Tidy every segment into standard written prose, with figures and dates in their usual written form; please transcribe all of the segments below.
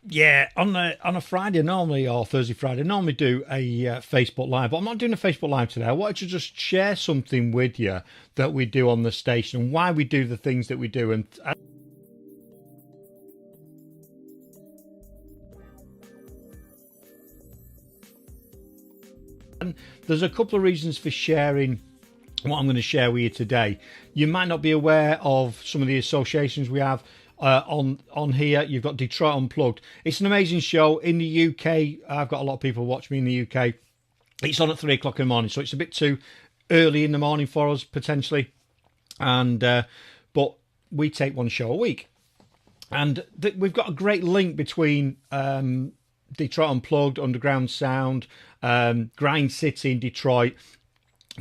Yeah, on a Friday normally, or Thursday, Friday, I normally do a Facebook Live, but I'm not doing a Facebook Live today. I wanted to just share something with you that we do on the station and why we do the things that we do. And there's a couple of reasons for sharing what I'm going to share with you today. You might not be aware of some of the associations we have on here. You've got Detroit Unplugged. It's an amazing show in the UK. I've got a lot of people watch me in the UK. It's on at 3 o'clock in the morning, so it's a bit too early in the morning for us potentially. And but we take one show a week, and we've got a great link between Detroit Unplugged, Underground Sound, Grind City in Detroit,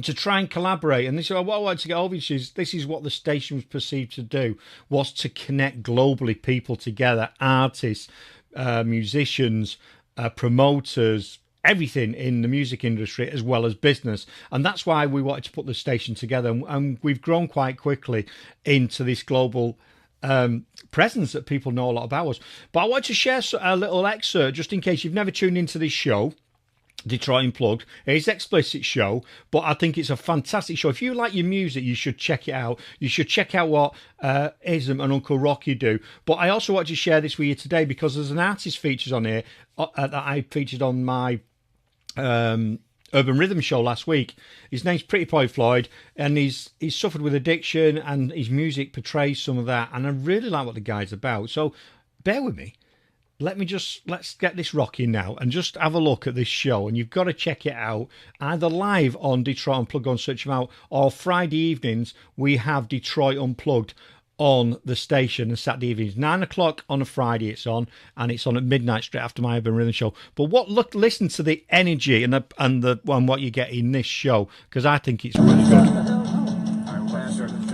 to try and collaborate. And this is what I wanted to get over is this is what the station was perceived to do, was to connect globally people together, artists, musicians, promoters, everything in the music industry as well as business. And that's why we wanted to put the station together, and we've grown quite quickly into this global presence that people know a lot about us. But I wanted to share a little excerpt just in case you've never tuned into this show, Detroit Unplugged. It's an explicit show, but I think it's a fantastic show. If you like your music, you should check it out. You should check out what Ism and Uncle Rocky do. But I also want to share this with you today because there's an artist features on here that I featured on my Urban Rhythm show last week. His name's Pretty Boi Floyd, and he's suffered with addiction, and his music portrays some of that. And I really like what the guy's about. So bear with me. Let's get this rocking now and just have a look at this show. And you've got to check it out either live on Detroit Unplugged, on search them out, or Friday evenings we have Detroit Unplugged on the station, and Saturday evenings 9 o'clock on a Friday it's on, and it's on at midnight straight after my Urban Rhythm show. But listen to the energy and what you get in this show, because I think it's really good.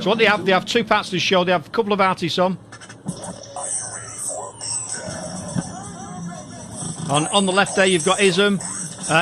So what they have two parts of the show. They have a couple of artists on. On the left there, you've got Ism.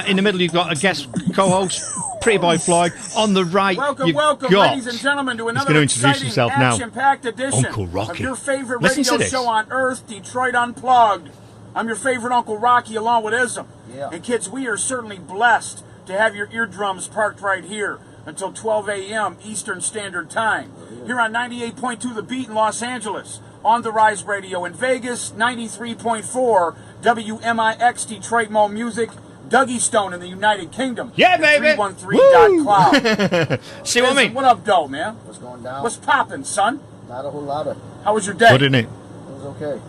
In the middle, you've got a guest co-host, Pretty Boi Floyd. On the right, welcome, ladies and gentlemen, to another exciting, action-packed edition Uncle Rocky. of your favorite radio show on Earth, Detroit Unplugged. I'm your favorite Uncle Rocky, along with Ism. Yeah. And kids, we are certainly blessed to have your eardrums parked right here until 12 a.m. Eastern Standard Time. Here on 98.2 The Beat in Los Angeles, on the Rise Radio in Vegas, 93.4 WMIX Detroit Mo Music, Dougie Stone in the United Kingdom. Yeah, baby. 313.cloud. See what I mean? What up, though, man? What's going down? What's popping, son? Not a whole lot of. How was your day? Good, isn't it? It was okay.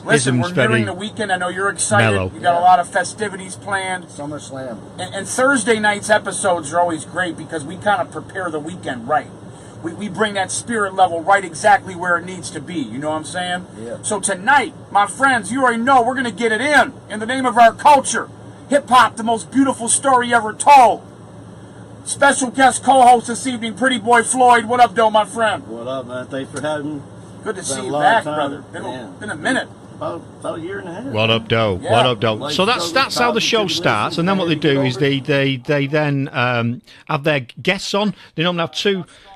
Listen, we're nearing the weekend. I know you're excited. Mellow. You got a lot of festivities planned. SummerSlam. And Thursday night's episodes are always great because we kind of prepare the weekend right. We bring that spirit level right exactly where it needs to be. You know what I'm saying? Yeah. So tonight, my friends, you already know we're going to get it in the name of our culture. Hip-hop, the most beautiful story ever told. Special guest co-host this evening, Pretty Boi Floyd. What up, though, my friend? What up, man? Thanks for having me. Good to see you back, brother. Been a minute. About a year and a half. What up, doe? Yeah. What up, doe? So that's how the show starts, and then what they do is they then have their guests on. They normally have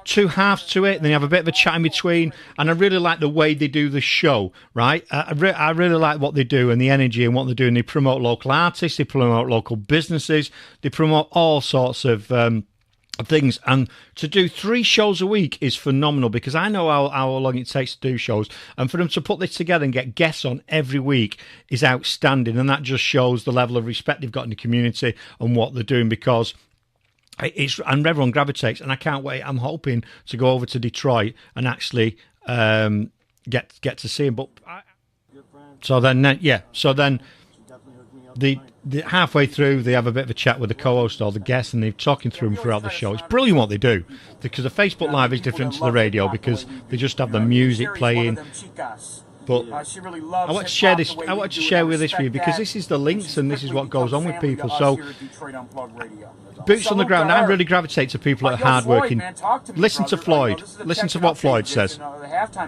two halves to it, and then you have a bit of a chat in between. And I really like the way they do the show, right? I really like what they do and the energy and what they're doing. They promote local artists, they promote local businesses, they promote all sorts of things. And to do 3 shows a week is phenomenal, because I know how long it takes to do shows, and for them to put this together and get guests on every week is outstanding. And that just shows the level of respect they've got in the community and what they're doing, because and everyone gravitates. And I can't wait. I'm hoping to go over to Detroit and actually get to see him. But so then the halfway through, they have a bit of a chat with the co-host or the guest, and they're talking through them throughout the show. It's brilliant what they do, because the Facebook Live is different to the radio, because they just have the music playing. But she really loves I want to share this. I want to share with this with you, because this is the links and this is what goes on with people. So, boots on the ground. I really gravitate to people that are hardworking. Listen to Floyd. Listen to what Floyd says.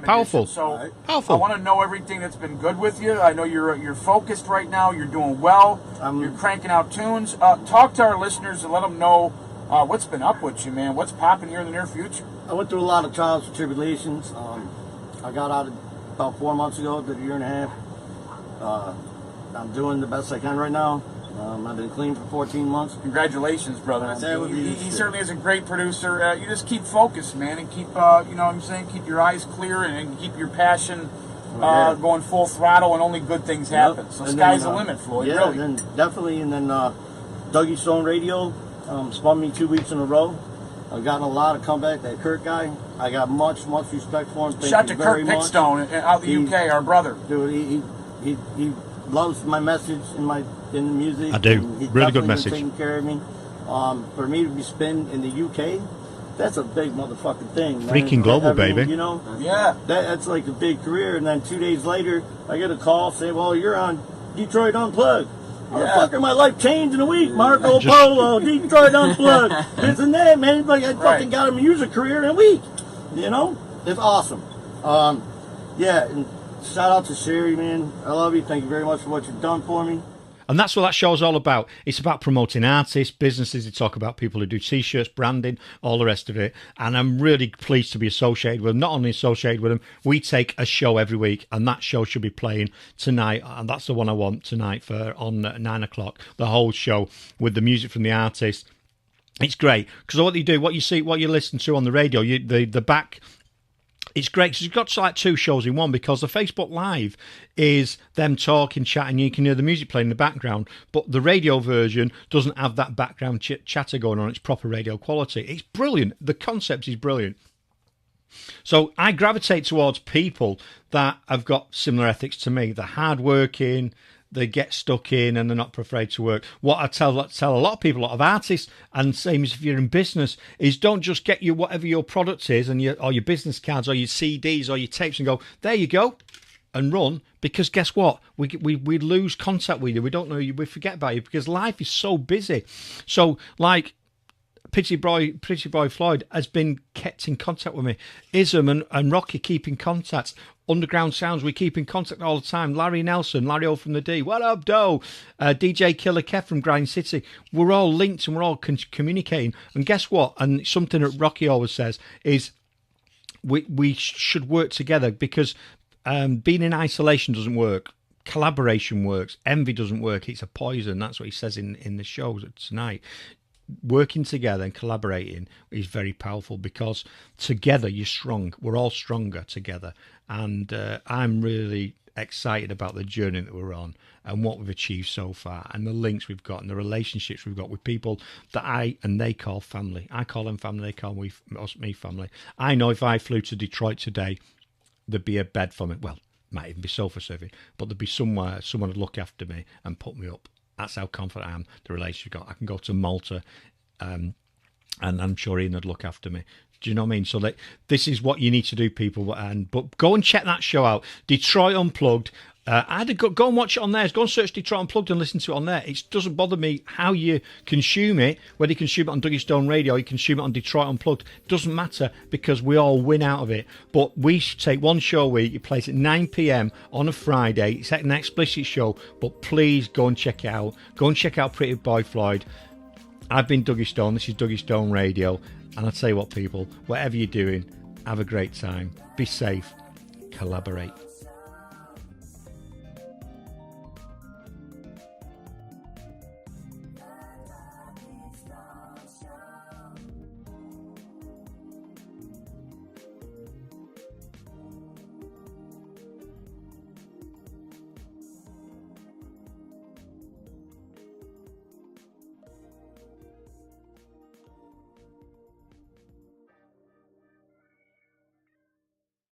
Powerful. So Powerful. I want to know everything that's been good with you. I know you're focused right now. You're doing well. You're cranking out tunes. Talk to our listeners and let them know what's been up with you, man. What's popping here in the near future? I went through a lot of trials and tribulations. I got out about 4 months ago, did a year and a half. I'm doing the best I can right now. I've been clean for 14 months. Congratulations, brother. He certainly is a great producer. You just keep focused, man, and keep, you know what I'm saying, keep your eyes clear and keep your passion going full throttle, and only good things happen. So sky's the limit, Floyd, yeah, really. And definitely. And then DuggsytoneRadio spun me 2 weeks in a row. I've gotten a lot of comeback. That Kurt guy, I got much respect for him. Shout to Kurt Pickstone out the UK, our brother. Dude, he loves my message in the music. I do. Really good message. Taking care of me. For me to be spin in the UK, that's a big motherfucking thing. FReakinGLobal, baby. You know? Yeah. That's like a big career. And then 2 days later, I get a call saying, well, you're on Detroit Unplugged. Motherfucker, my life changed in a week. Marco Polo, Detroit Unplugged, this and that, man. Like I fucking got a music career in a week. You know, it's awesome. Yeah, and shout out to Sherry, man. I love you. Thank you very much for what you've done for me. And that's what that show's all about. It's about promoting artists, businesses. They talk about people who do T-shirts, branding, all the rest of it. And I'm really pleased to be associated with them. Not only associated with them, we take a show every week, and that show should be playing tonight. And that's the one I want tonight for on 9 o'clock. The whole show with the music from the artist. It's great because what you do, what you see, what you listen to on the radio, the back. It's great because you've got like 2 shows in one, because the Facebook Live is them talking, chatting. You can hear the music playing in the background, but the radio version doesn't have that background chatter going on. It's proper radio quality. It's brilliant. The concept is brilliant. So I gravitate towards people that have got similar ethics to me. They're hardworking. They get stuck in and they're not afraid to work. What I tell a lot of people, a lot of artists, and same as if you're in business, is don't just get you whatever your product is and or your business cards or your CDs or your tapes and go, there you go, and run. Because guess what? We lose contact with you. We don't know you. We forget about you because life is so busy. So like Pretty Boi Floyd has been kept in contact with me. Ism and Rocky keep in contact. Underground Sounds, we keep in contact all the time. Larry Nelson, Larry O from the D, what up, Doe? DJ Killer Kev from Grind City. We're all linked and we're all communicating. And guess what? And something that Rocky always says is we should work together, because being in isolation doesn't work. Collaboration works. Envy doesn't work. It's a poison. That's what he says in the shows tonight. Working together and collaborating is very powerful, because together you're strong. We're all stronger together. And I'm really excited about the journey that we're on and what we've achieved so far, and the links we've got and the relationships we've got with people that I and they call family. I call them family. They call me family. I know if I flew to Detroit today, there'd be a bed for me. Well, might even be sofa surfing, but there'd be someone would look after me and put me up. That's how confident I am. The relationship we've got. I can go to Malta, and I'm sure Ian would look after me. Do you know what I mean? So this is what you need to do, people. But go and check that show out, Detroit Unplugged. Either go and watch it on there. Go and search Detroit Unplugged and listen to it on there. It doesn't bother me how you consume it, whether you consume it on Dougie Stone Radio or you consume it on Detroit Unplugged. It doesn't matter, because we all win out of it. But we take one show a week. It plays at 9 p.m. on a Friday. It's an explicit show, but please go and check it out. Go and check out Pretty Boi Floyd. I've been Dougie Stone. This is Dougie Stone Radio. And I'll tell you what, people, whatever you're doing, have a great time. Be safe. Collaborate.